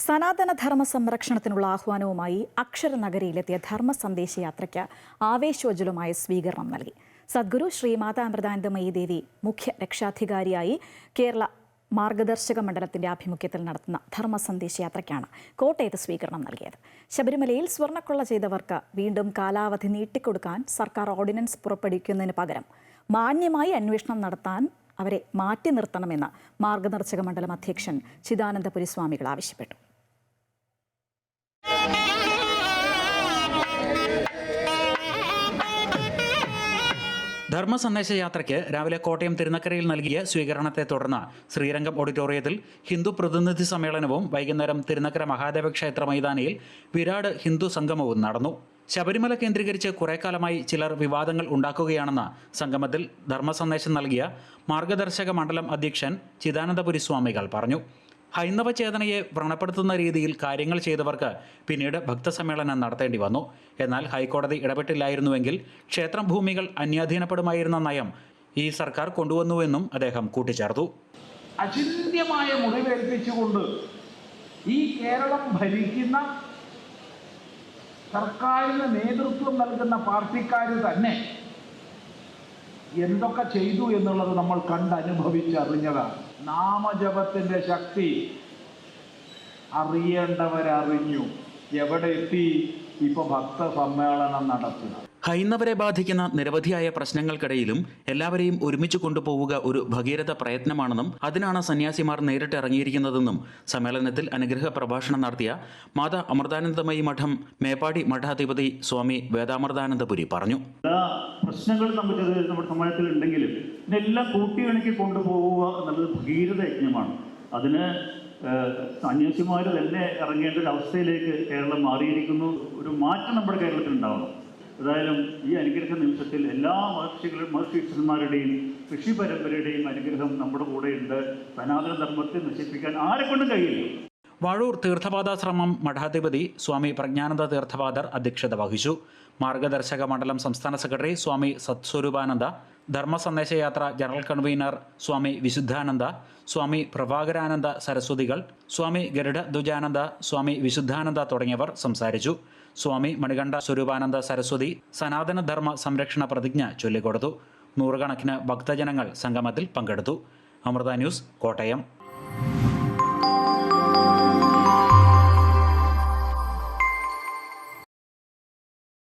സനാതനധർമ്മ സംരക്ഷണത്തിനുള്ള ആഹ്വാനവുമായി അക്ഷരനഗരിയിലെത്തിയ ധർമ്മ സന്ദേശയാത്രയ്ക്ക് ആവേശോജ്വലമായ സ്വീകരണം നൽകി. സദ്ഗുരു ശ്രീ മാതാ അമൃതാനന്ദമയി ദേവി മുഖ്യ രക്ഷാധികാരിയായി കേരള മാർഗദർശക മണ്ഡലത്തിന്റെ ആഭിമുഖ്യത്തിൽ നടത്തുന്ന ധർമ്മ സന്ദേശയാത്രയ്ക്കാണ് കോട്ടയത്ത് സ്വീകരണം നൽകിയത്. ശബരിമലയിൽ സ്വർണ്ണക്കൊള്ള ചെയ്തവർക്ക് വീണ്ടും കാലാവധി നീട്ടിക്കൊടുക്കാൻ സർക്കാർ ഓർഡിനൻസ് പുറപ്പെടുവിക്കുന്നതിന് പകരം മാന്യമായി അന്വേഷണം നടത്താൻ അവരെ മാറ്റി നിർത്തണമെന്ന് മാർഗദർശക മണ്ഡലം അധ്യക്ഷൻ ചിദാനന്ദപുരി സ്വാമികൾ ആവശ്യപ്പെട്ടു. ധർമ്മ സന്ദേശയാത്രയ്ക്ക് രാവിലെ കോട്ടയം തിരുനക്കരയിൽ നൽകിയ സ്വീകരണത്തെ തുടർന്ന് ശ്രീരംഗം ഓഡിറ്റോറിയത്തിൽ ഹിന്ദു പ്രതിനിധി സമ്മേളനവും വൈകുന്നേരം തിരുനക്കര മഹാദേവ ക്ഷേത്ര മൈതാനിയിൽ വിരാട് ഹിന്ദു സംഗമവും നടന്നു. ശബരിമല കേന്ദ്രീകരിച്ച് കുറേക്കാലമായി ചിലർ വിവാദങ്ങൾ ഉണ്ടാക്കുകയാണെന്ന് സംഗമത്തിൽ ധർമ്മ സന്ദേശം നൽകിയ മാർഗദർശക മണ്ഡലം അധ്യക്ഷൻ ചിദാനന്ദപുരി സ്വാമികൾ പറഞ്ഞു. ഹൈന്ദവ ചേതനയെ വ്രണപ്പെടുത്തുന്ന രീതിയിൽ കാര്യങ്ങൾ ചെയ്തവർക്ക് പിന്നീട് ഭക്തസമ്മേളനം നടത്തേണ്ടി വന്നു. എന്നാൽ ഹൈക്കോടതി ഇടപെട്ടില്ലായിരുന്നുവെങ്കിൽ ക്ഷേത്രം ഭൂമികൾ അന്യാധീനപ്പെടുമായിരുന്ന നയം ഈ സർക്കാർ കൊണ്ടുവന്നുവെന്നും അദ്ദേഹം കൂട്ടിച്ചേർത്തു. അചിന്ത്യമായ മുറിവേൽപ്പിച്ചുകൊണ്ട് ഈ കേരളം ഭരിക്കുന്ന സർക്കാരിന് നേതൃത്വം നൽകുന്ന പാർട്ടിക്കാർ തന്നെ എന്തൊക്കെ ചെയ്തു എന്നുള്ളത് നമ്മൾ കണ്ടനുഭവിച്ചറിഞ്ഞതാണ്. നാമജപത്തിന്റെ ശക്തി അറിയേണ്ടവരറിഞ്ഞു. എവിടെ എത്തി? ഇപ്പൊ ഭക്തസമ്മേളനം നടത്തുക. ഹൈന്ദവരെ ബാധിക്കുന്ന നിരവധിയായ പ്രശ്നങ്ങൾക്കിടയിലും എല്ലാവരെയും ഒരുമിച്ച് കൊണ്ടുപോവുക ഒരു ഭഗീരഥ പ്രയത്നമാണെന്നും അതിനാണ് സന്യാസിമാർ നേരിട്ട് ഇറങ്ങിയിരിക്കുന്നതെന്നും സമ്മേളനത്തിൽ അനുഗ്രഹ പ്രഭാഷണം നടത്തിയ മാതാ അമൃതാനന്ദമയി മഠം മേപ്പാടി മഠാധിപതി സ്വാമി വേദാമൃതാനന്ദപുരി പറഞ്ഞു. പ്രശ്നങ്ങൾ നമ്മുടെ സമാജത്തിൽ ഉണ്ടെങ്കിലും ഇതെല്ലാം കൂട്ടിയിണക്കി കൊണ്ടുപോവുക എന്നുള്ളത് ഭഗീരഥ യജ്ഞമാണ്. അതിന് സന്യാസിമാർ തന്നെ ഇറങ്ങേണ്ട ഒരു അവസ്ഥയിലേക്ക് കേരളം മാറിയിരിക്കുന്നു. ഒരു മാറ്റം നമ്മുടെ കേരളത്തിൽ ഉണ്ടാവണം. ഏതായാലും ഈ അനുഗ്രഹ നിമിഷത്തിൽ എല്ലാ മഹർഷീശ്വരന്മാരുടെയും ഋഷി പരമ്പരയുടെയും അനുഗ്രഹം നമ്മുടെ കൂടെയുണ്ട്. സനാതന ധർമ്മത്തെ നശിപ്പിക്കാൻ ആരെക്കൊണ്ടും കഴിയില്ല. വാഴൂർ തീർത്ഥപാദാശ്രമം മഠാധിപതി സ്വാമി പ്രജ്ഞാനന്ദ തീർത്ഥപാദർ അധ്യക്ഷത വഹിച്ചു. മാർഗദർശക മണ്ഡലം സംസ്ഥാന സെക്രട്ടറി സ്വാമി സത്സ്വരൂപാനന്ദ, ധർമ്മ സന്ദേശയാത്ര ജനറൽ കൺവീനർ സ്വാമി വിശുദ്ധാനന്ദ, സ്വാമി പ്രഭാകരാനന്ദ സരസ്വതികൾ, സ്വാമി ഗരുഡ ദ്വിജാനന്ദ, സ്വാമി വിശുദ്ധാനന്ദ തുടങ്ങിയവർ സംസാരിച്ചു. സ്വാമി മണികണ്ഠ സ്വരൂപാനന്ദ സരസ്വതി സനാതന ധർമ്മ സംരക്ഷണ പ്രതിജ്ഞ ചൊല്ലിക്കൊടുത്തു. നൂറുകണക്കിന് ഭക്തജനങ്ങൾ സംഗമത്തിൽ പങ്കെടുത്തു. അമൃത ന്യൂസ്, കോട്ടയം.